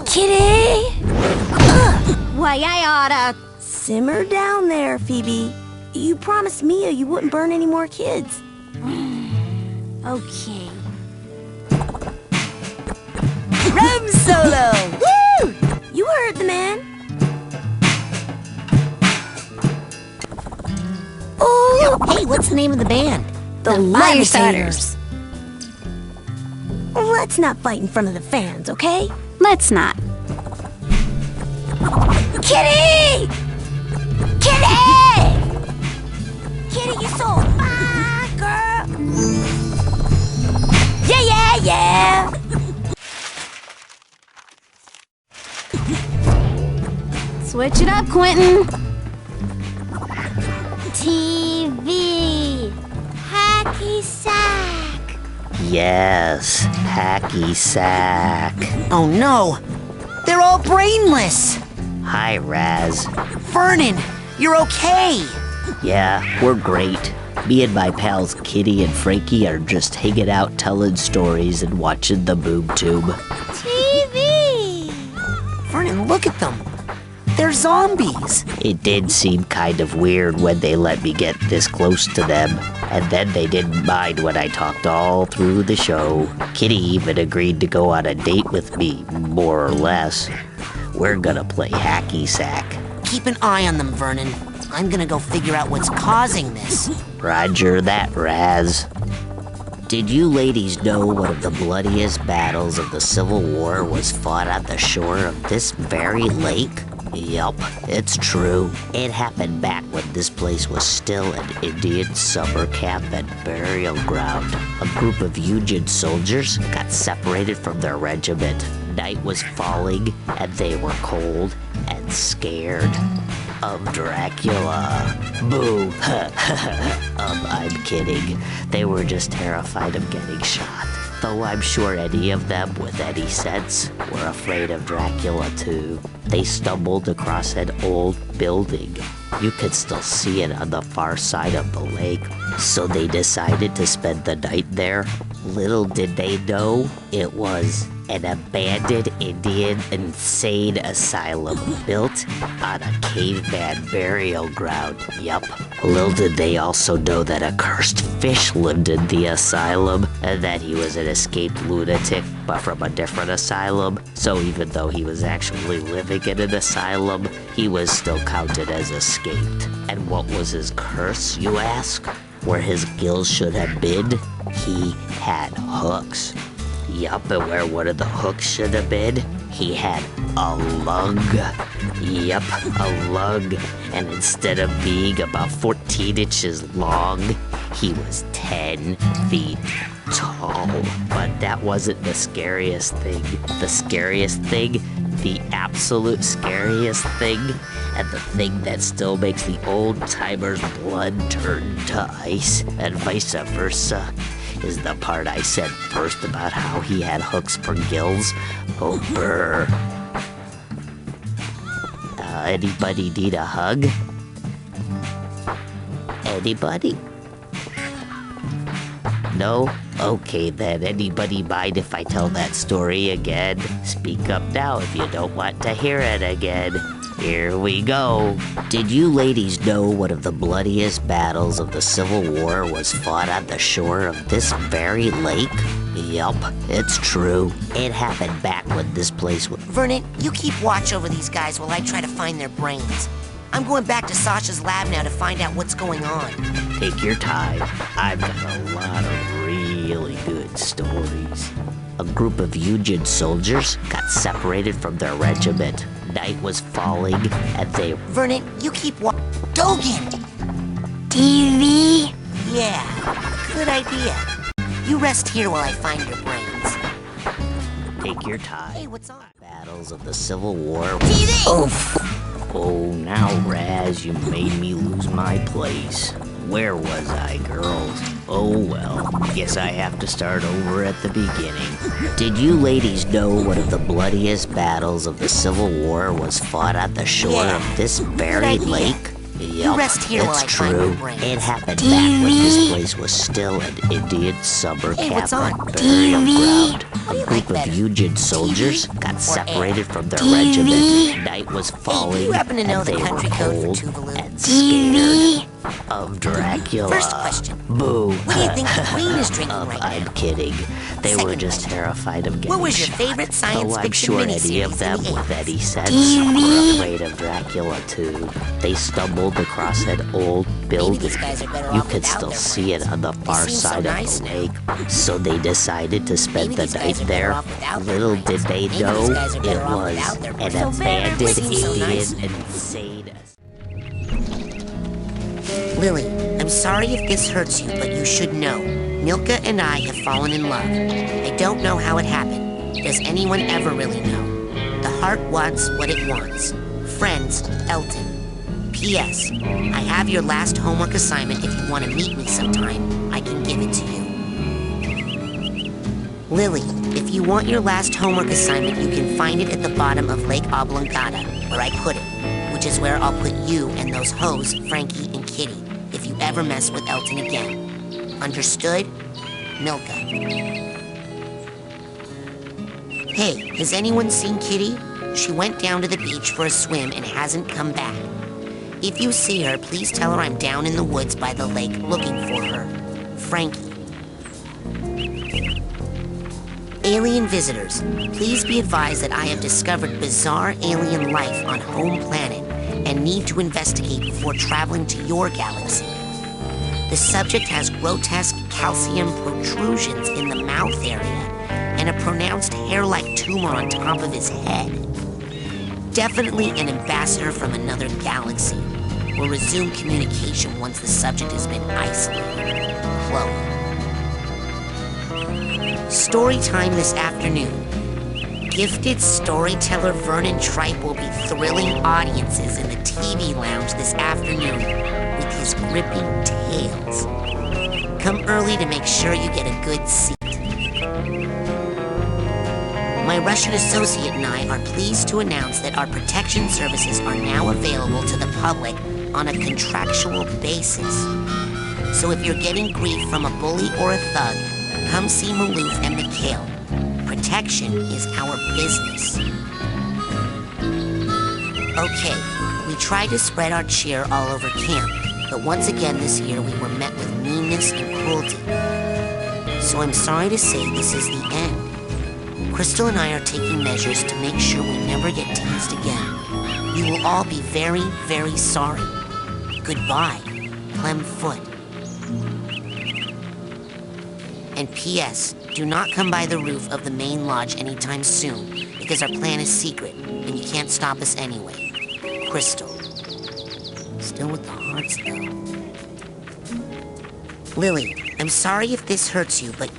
Kitty! Why, I oughta... Simmer down there, Phoebe. You promised Mia you wouldn't burn any more kids. Okay. Rum solo! Woo! You heard the man. Oh! Hey, what's the name of the band? The Firestarters. Let's not fight in front of the fans, okay? Let's not. Kitty! Kitty! Kitty, you so fine, girl! Yeah, yeah, yeah! Switch it up, Quentin. TV! Hacky sack! Yes, hacky sack. Oh no! They're all brainless! Hi, Raz. Vernon, you're okay! Yeah, we're great. Me and my pals Kitty and Frankie are just hanging out telling stories and watching the boob tube. TV! Vernon, look at them! They're zombies! It did seem kind of weird when they let me get this close to them, and then they didn't mind when I talked all through the show. Kitty even agreed to go on a date with me, more or less. We're gonna play hacky sack. Keep an eye on them, Vernon. I'm gonna go figure out what's causing this. Roger that, Raz. Did you ladies know one of the bloodiest battles of the Civil War was fought on the shore of this very lake? Yup, it's true. It happened back when this place was still an Indian summer camp and burial ground. A group of Union soldiers got separated from their regiment. Night was falling, and they were cold and scared of Dracula. Boo! I'm kidding. They were just terrified of getting shot. Though I'm sure any of them with any sense were afraid of Dracula too. They stumbled across an old building. You could still see it on the far side of the lake. So they decided to spend the night there. Little did they know it was an abandoned Indian insane asylum built on a caveman burial ground. Yup. Little did they also know that a cursed fish lived in the asylum and that he was an escaped lunatic, but from a different asylum. So even though he was actually living in an asylum, he was still counted as escaped. And what was his curse, you ask? Where his gills should have been, he had hooks. Yup, and where one of the hooks should have been, he had a lung. Yup, a lung. And instead of being about 14 inches long, he was 10 feet tall. But that wasn't the scariest thing. The scariest thing, the absolute scariest thing, and the thing that still makes the old-timers' blood turn to ice, and vice versa, is the part I said first about how he had hooks for gills. Oh, brr. Anybody need a hug? Anybody? No? Okay then, anybody mind if I tell that story again? Speak up now if you don't want to hear it again. Here we go. Did you ladies know one of the bloodiest battles of the Civil War was fought on the shore of this very lake? Yup, it's true. It happened back when this place was... Vernon, you keep watch over these guys while I try to find their brains. I'm going back to Sasha's lab now to find out what's going on. Take your time. I've got a lot of really good stories. A group of Union soldiers got separated from their regiment. Night was falling, and they... Vernon, you keep Dogan! TV? Yeah, good idea. You rest here while I find your brains. Take your time. Hey, what's on? Battles of the Civil War. TV! Oof. Oh, now, Raz, you made me lose my place. Where was I, girls? Oh, well, guess I have to start over at the beginning. Did you ladies know one of the bloodiest battles of the Civil War was fought on the shore of this very lake? Yup, rest here while it's I find true. my brains. It happened back when this place was still an Indian summer Hey, camp what's on? on burial ground. do you A like group of better? Union soldiers TV got or separated air? from their regiment. Night was falling, you happen to know and the they were country code for cold Tuvalu? and scared of Dracula. First question. Boo. What do you think the Queen is drinking right I'm now? kidding. They were Second just question. terrified of getting What was your shot. favorite science Though I'm fiction sure any miniseries of them in the with 80s? any sense were afraid of Dracula too. They stumbled across an old building. these guys are better You off could without still their see it brains. on the They far seem so side nice of the now. lake. So they decided to spend Maybe the these guys night are better there. off without their Little brains. did they Maybe know these guys are it better off was without their an brains. So abandoned seems so nice Indian now. insane. Lily, I'm sorry if this hurts you, but you should know. Milka and I have fallen in love. I don't know how it happened. Does anyone ever really know? The heart wants what it wants. Friends, Elton. P.S. I have your last homework assignment. If you want to meet me sometime, I can give it to you. Lily, if you want your last homework assignment, you can find it at the bottom of Lake Oblongata, where I put it, which is where I'll put you and those hoes, Frankie and Kitty, if you ever mess with Elton again. Understood? Milka. Hey, has anyone seen Kitty? She went down to the beach for a swim and hasn't come back. If you see her, please tell her I'm down in the woods by the lake looking for her. Frankie. Alien visitors, please be advised that I have discovered bizarre alien life on home planet and need to investigate before traveling to your galaxy. The subject has grotesque calcium protrusions in the mouth area and a pronounced hair-like tumor on top of his head. Definitely an ambassador from another galaxy. Will resume communication once the subject has been isolated. Chloe. Story time this afternoon. Gifted storyteller Vernon Tripe will be thrilling audiences in the TV lounge this afternoon with his gripping tales. Come early to make sure you get a good seat. My Russian associate and I are pleased to announce that our protection services are now available to the public on a contractual basis. So if you're getting grief from a bully or a thug, come see Maloof and Mikhail. Protection is our business. Okay, we tried to spread our cheer all over camp, but once again this year we were met with meanness and cruelty. So I'm sorry to say this is the end. Crystal and I are taking measures to make sure we never get teased again. You will all be very, very sorry. Goodbye, Clem Foot. And P.S. Do not come by the roof of the main lodge anytime soon, because our plan is secret, and you can't stop us anyway. Crystal. Still with the hearts, though. Lily, I'm sorry if this hurts you, but